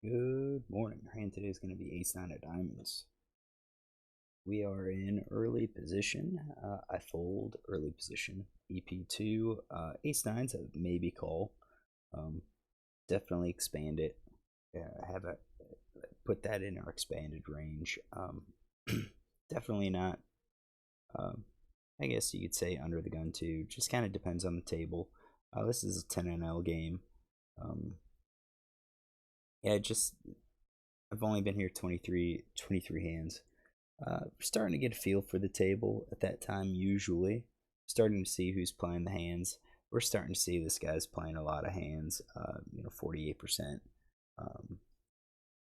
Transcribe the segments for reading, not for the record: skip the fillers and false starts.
Good morning. Our hand today is going to be ace nine of diamonds. We are in early position. I fold early position. EP2, ace nines a maybe call. Definitely expand it. Have a put that in our expanded range. Definitely not. I guess you could say under the gun too. Just kind of depends on the table. This is a 10NL game. Yeah, just I've only been here 23 hands. We're starting to get a feel for the table at that time, usually. Starting to see who's playing the hands. We're starting to see this guy's playing a lot of hands, 48%.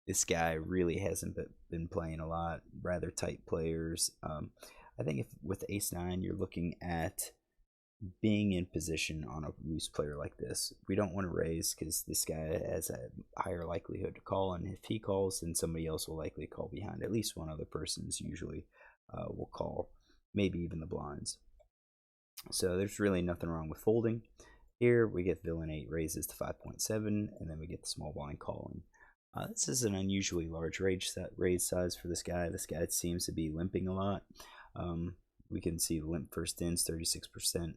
This guy really hasn't been playing a lot, rather tight players. I think if with ace nine, you're looking at being in position on a loose player like this. We don't want to raise because this guy has a higher likelihood to call, and if he calls, then somebody else will likely call behind. At least one other person's usually will call, maybe even the blinds. So there's really nothing wrong with folding. Here we get villain 8 raises to 5.7, and then we get the small blind calling. This is an unusually large raise size for this guy. This guy seems to be limping a lot. We can see limp first ins 36%.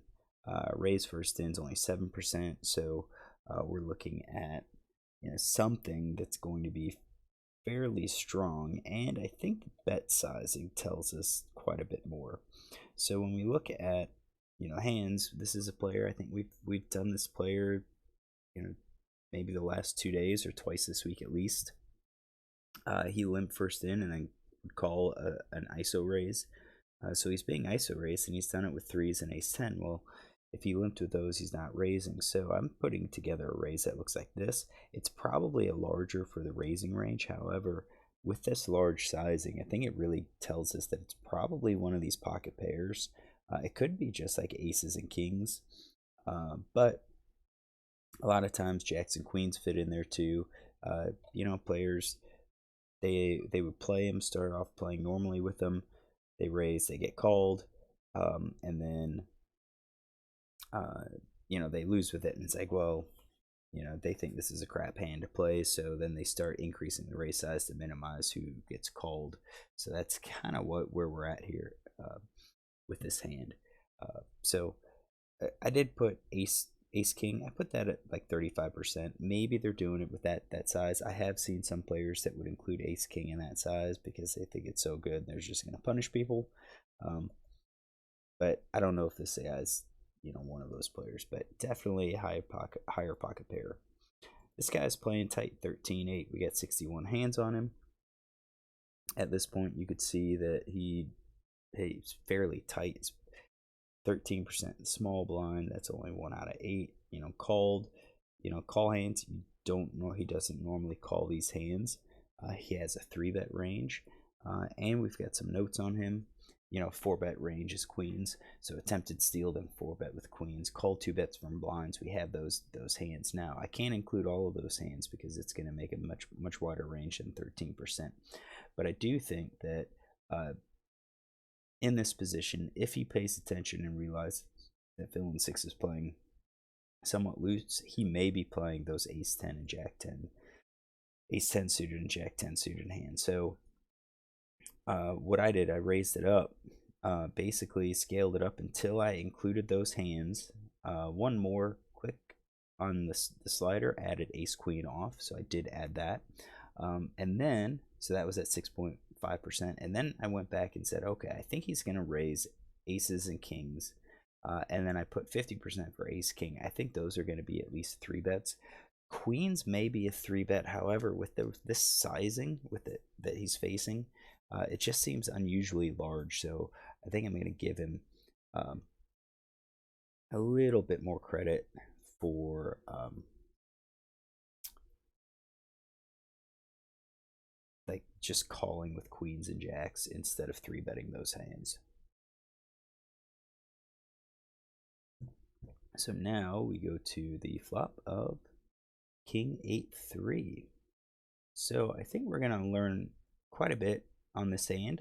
Raise first in's only 7%, so we're looking at something that's going to be fairly strong, and I think the bet sizing tells us quite a bit more. So when we look at hands, this is a player. I think we've done this player maybe the last 2 days or twice this week at least. He limped first in and then would call an ISO raise. So he's being ISO raised, and he's done it with threes and ace 10. Well, if he limped with those, he's not raising. So I'm putting together a raise that looks like this. It's probably a larger for the raising range. However, with this large sizing, I think it really tells us that it's probably one of these pocket pairs. It could be just like aces and kings, but a lot of times jacks and queens fit in there too. Players, they would play them, start off playing normally with them. They raise, they get called, and then they lose with it, and it's like, well, they think this is a crap hand to play, so then they start increasing the raise size to minimize who gets called. So that's kind of where we're at here with this hand. So I did put ace king. I put that at like 35%. Maybe they're doing it with that size. I have seen some players that would include ace king in that size because they think it's so good they're just going to punish people. But I don't know if this guy is one of those players, but definitely a higher pocket pair. This guy's playing tight 13-8. We got 61 hands on him. At this point, you could see that he's fairly tight. It's 13% small blind. That's only 1 out of 8. Called. Call hands. You don't know. He doesn't normally call these hands. He has a 3-bet range, and we've got some notes on him. 4-bet range is queens, so attempted steal, then 4-bet with queens. Call 2 bets from blinds. We have those hands now. I can't include all of those hands because it's going to make a much wider range than 13%. But I do think that in this position, if he pays attention and realizes that villain 6 is playing somewhat loose, he may be playing those ace 10 and jack 10, ace 10 suited and jack 10 suited hands. So what I did, I raised it up, basically scaled it up until I included those hands. One more quick on the slider, added ace queen off, so I did add that. And then, so that was at 6.5%. And then I went back and said, okay, I think he's going to raise aces and kings. And then I put 50% for ace king. I think those are going to be at least 3 bets. Queens may be a 3-bet. However, with this sizing with it that he's facing, it just seems unusually large. So I think I'm going to give him a little bit more credit for like just calling with queens and jacks instead of 3-betting those hands. So now we go to the flop of king 8-3. So I think we're going to learn quite a bit on this hand.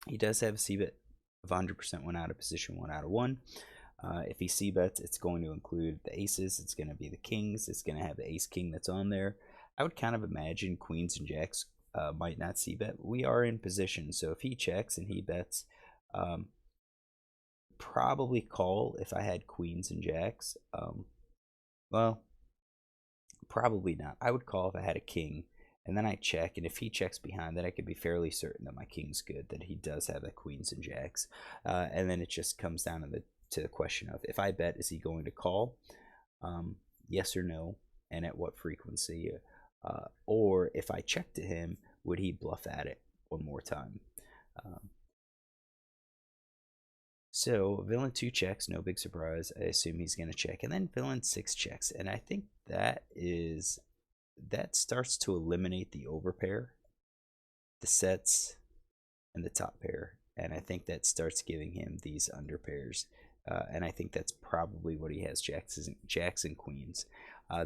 He does have a c-bet of 100%, 1 out of position, 1 out of 1. If he c-bets, it's going to include the aces, it's going to be the kings, it's going to have the ace-king that's on there. I would kind of imagine queens and jacks might not c-bet. We are in position, so if he checks and he bets, probably call if I had queens and jacks. Well, probably not. I would call if I had a king, and then I check, and if he checks behind, then I could be fairly certain that my king's good, that he does have the queens and jacks. And then it just comes down to the question of, if I bet, is he going to call? Yes or no, and at what frequency? Or if I check to him, would he bluff at it one more time? So villain 2 checks, no big surprise. I assume he's going to check, and then villain 6 checks, and I think that starts to eliminate the overpair, the sets, and the top pair, and I think that starts giving him these underpairs, and I think that's probably what he has, jacks and queens.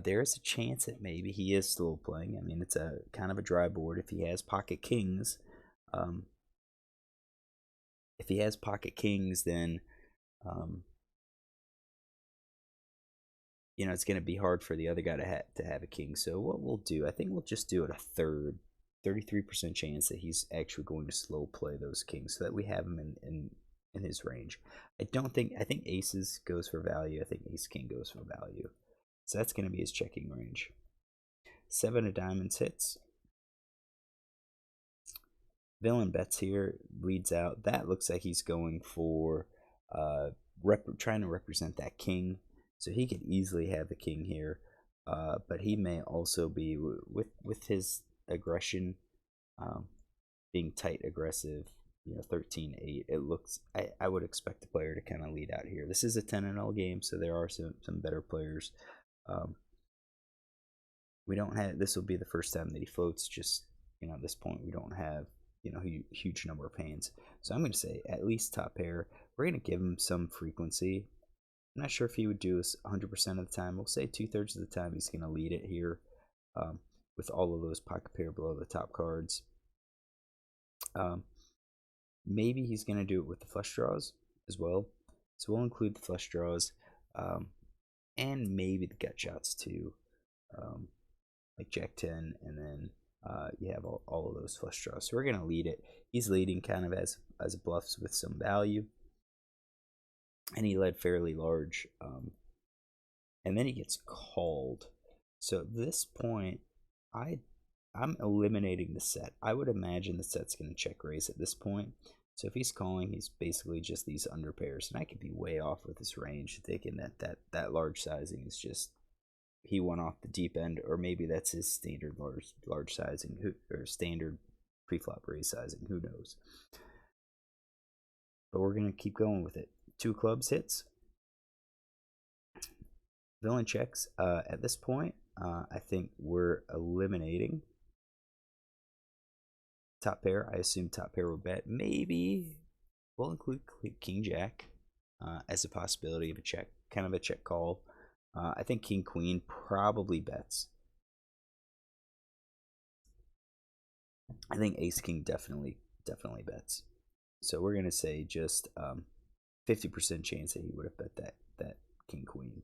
There is a chance that maybe he is slow playing. I mean, it's a kind of a dry board. If he has pocket kings, then you know, it's going to be hard for the other guy to have a king. So what we'll do, I think we'll just do it a third, 33% chance that he's actually going to slow play those kings, so that we have him in his range. I think aces goes for value. I think ace king goes for value. So that's going to be his checking range. 7 of diamonds hits. Villain bets here, leads out. That looks like he's going for trying to represent that king. So he could easily have the king here, but he may also be, with his aggression, being tight aggressive, you know, 13-8. It looks, I would expect the player to kind of lead out here. This is a 10-0 game, so there are some better players. We don't have, this will be the first time that he floats. Just, you know, at this point we don't have, you know, huge number of hands. So I'm going to say at least top pair. We're going to give him some frequency. I'm not sure if he would do this 100% of the time. We'll say 2/3 of the time he's going to lead it here, with all of those pocket pair below the top cards. Maybe he's going to do it with the flush draws as well. So we'll include the flush draws, and maybe the gut shots too, like Jack 10, and then you have all of those flush draws. So we're going to lead it. He's leading kind of as bluffs with some value. And he led fairly large, and then he gets called. So at this point, I'm eliminating the set. I would imagine the set's going to check raise at this point. So if he's calling, he's basically just these underpairs, and I could be way off with this range, thinking that large sizing is just, he went off the deep end, or maybe that's his standard large sizing, or standard preflop raise sizing. Who knows? But we're going to keep going with it. 2 clubs hits. Villain checks. At this point, I think we're eliminating top pair. I assume top pair will bet. Maybe we'll include king jack as a possibility of a check, kind of a check call. I think king queen probably bets. I think ace king definitely bets. So we're gonna say just 50% chance that he would have bet that king queen.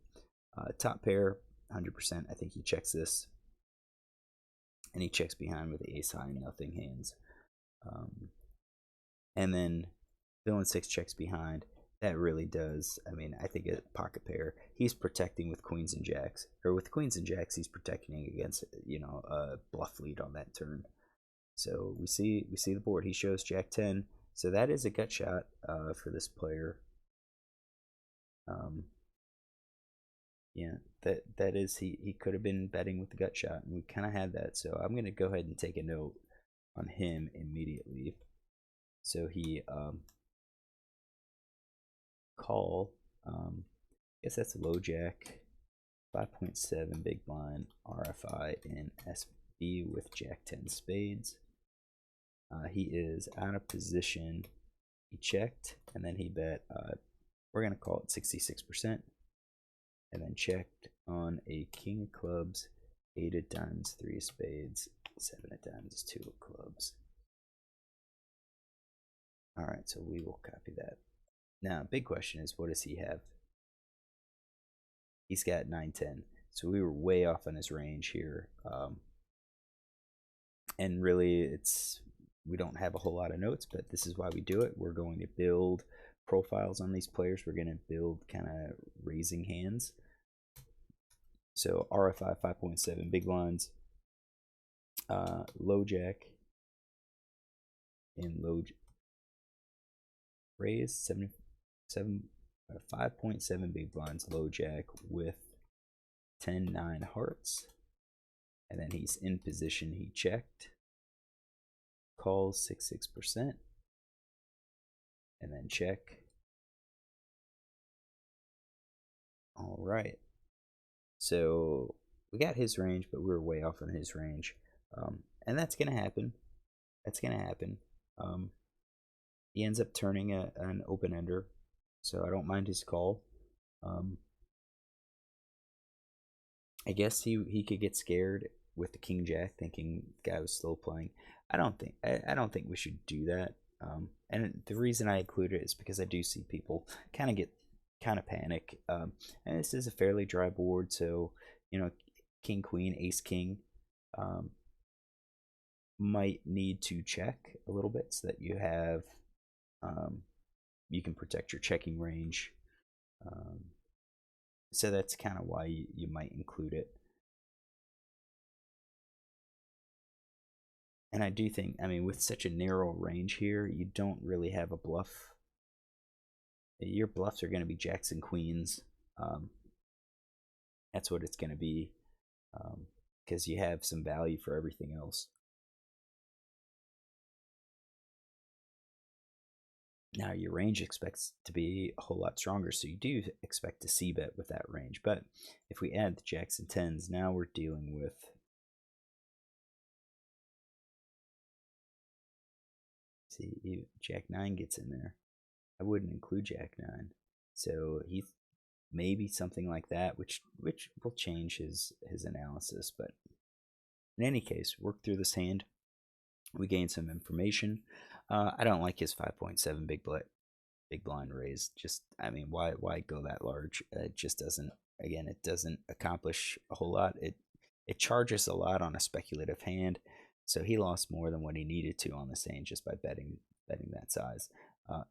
Top pair, 100%. I think he checks this, and he checks behind with the ace high and nothing hands. And then villain 6 checks behind. That really does, I mean, I think a pocket pair. He's protecting with queens and jacks, or with queens and jacks, he's protecting against, you know, a bluff lead on that turn. So we see the board. He shows jack 10. So that is a gut shot for this player. Yeah, that is, he could have been betting with the gut shot, and we kind of had that. So I'm gonna go ahead and take a note on him immediately. So he call. I guess that's a low jack, 5.7 big blind, RFI in SB with jack 10 spades. He is out of position. He checked, and then he bet. We're gonna call it 66%, and then checked on a king of clubs, 8 of diamonds, 3 of spades, 7 of diamonds, 2 of clubs. All right, so we will copy that. Now, big question is, what does he have? He's got 9-10. So we were way off on his range here. And really, we don't have a whole lot of notes, but this is why we do it. We're going to build profiles on these players. We're going to build kind of raising hands. So RFI 5.7 big blinds, low jack, and low raise 5.7 big blinds, low jack with 10-9 hearts. And then he's in position. He checked, calls 6%, and then check. All right. So we got his range, but we were way off on his range. And that's going to happen. That's going to happen. He ends up turning an open-ender, so I don't mind his call. I guess he could get scared with the king jack, thinking the guy was still playing. I don't think we should do that. And the reason I include it is because I do see people kind of panic. And this is a fairly dry board, so king queen ace king might need to check a little bit so that you have you can protect your checking range. So that's kind of why you might include it. And I do think, with such a narrow range here, you don't really have a bluff. Your bluffs are going to be jacks and queens. That's what it's going to be, because you have some value for everything else. Now your range expects to be a whole lot stronger, so you do expect to c-bet with that range. But if we add the jacks and tens, now we're dealing with jack 9 gets in there. I wouldn't include jack 9, so he's maybe something like that, which will change his analysis. But in any case, work through this hand. We gain some information. I don't like his 5.7 big blind raise. Just, why go that large? It just doesn't. Again, it doesn't accomplish a whole lot. It charges a lot on a speculative hand, so he lost more than what he needed to on this hand just by betting that size.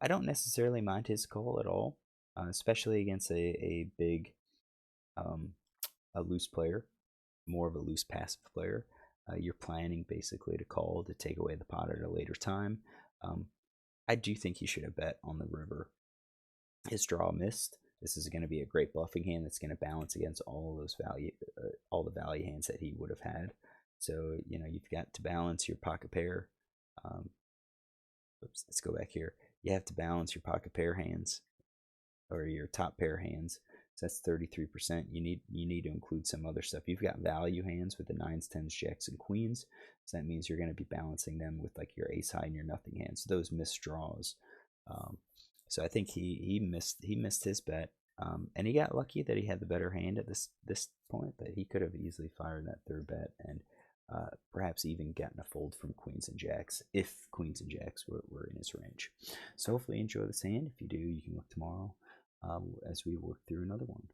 I don't necessarily mind his call at all, especially against a big, a loose player, more of a loose passive player. You're planning basically to call to take away the pot at a later time. I do think he should have bet on the river. His draw missed. This is going to be a great bluffing hand that's going to balance against all those all the value hands that he would have had. So you've got to balance your pocket pair. Oops, let's go back here. You have to balance your pocket pair hands, or your top pair hands. So that's 33%. You need to include some other stuff. You've got value hands with the 9s, 10s, jacks, and queens. So that means you're going to be balancing them with like your ace high and your nothing hands. So those missed draws. So I think he missed his bet, and he got lucky that he had the better hand at this point. But he could have easily fired that third bet and perhaps even gotten a fold from queens and jacks if queens and jacks were in his range. So hopefully you enjoy this hand. If you do, you can look tomorrow as we work through another one.